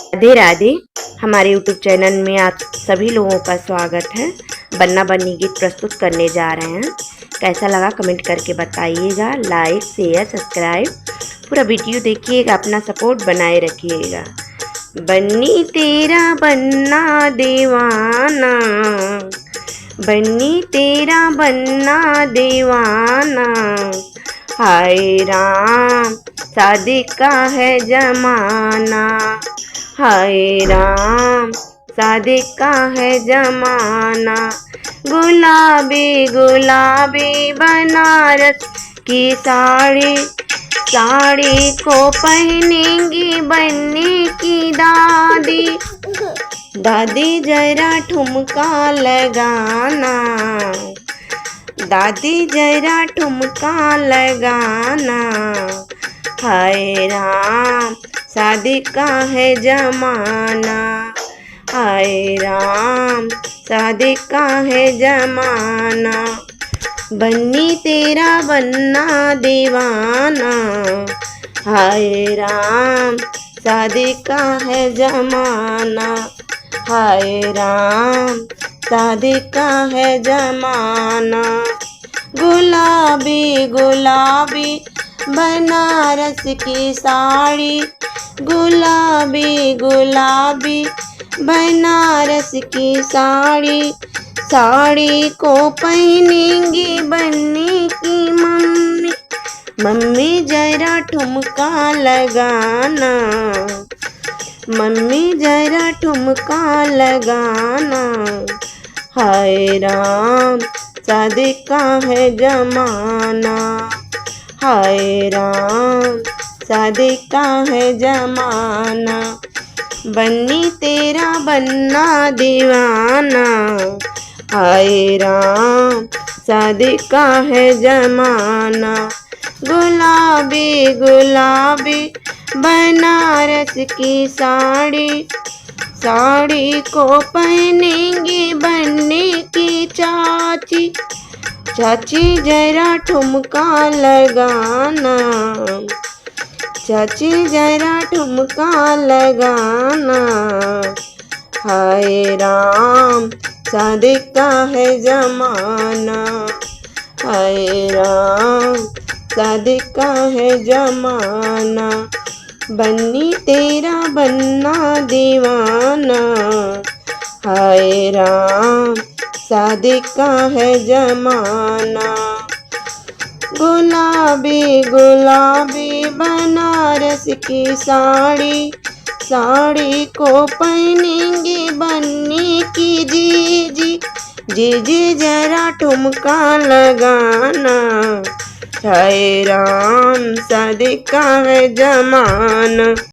राधे राधे। हमारे YouTube channel में आप सभी लोगों का स्वागत है। बन्ना बन्नी गीत प्रस्तुत करने जा रहे हैं। कैसा लगा कमेंट करके बताइएगा। लाइक शेयर सब्सक्राइब पूरा वीडियो देखिएगा, अपना सपोर्ट बनाए रखिएगा। बन्नी तेरा बन्ना दीवाना, बन्नी तेरा बन्ना दीवाना, हाय राम शादी का है जमाना, हाय राम शादी का है जमाना। गुलाबी गुलाबी बनारस की साड़ी, साड़ी को पहनेंगी बन्नी की दादी, दादी जरा ठुमका लगाना, दादी जरा ठुमका लगाना, हाय राम शादी का है जमाना, हाय राम शादी का है जमाना। बन्नी तेरा बन्ना दीवाना, हाय राम शादी का है जमाना, हाय राम शादी का है जमाना। गुलाबी गुलाबी बनारस की साड़ी, गुलाबी गुलाबी बनारस की साड़ी, साड़ी को पहनेंगी बन्नी की मम्मी, मम्मी जरा ठुमका लगाना, मम्मी जरा ठुमका लगाना, हाय राम शादी का है जमाना, हाय राम शादी का है जमाना। बन्नी तेरा बन्ना दीवाना, हाय राम शादी का है जमाना। गुलाबी गुलाबी बनारस की साड़ी, साड़ी को पहनेंगी बन्नी की चाची, चाची जरा ठुमका लगाना, चाची जरा ठुमका लगाना, हाय राम शादी का है जमाना, हाय राम शादी का है जमाना। बन्नी तेरा बन्ना दीवाना, हाय राम शादी का है जमाना। गुलाबी गुलाबी बनारस की साड़ी, साड़ी को पहनेंगी बन्नी की जीजी, जीजी जरा ठुमका लगाना, हाय राम शादी का है जमाना।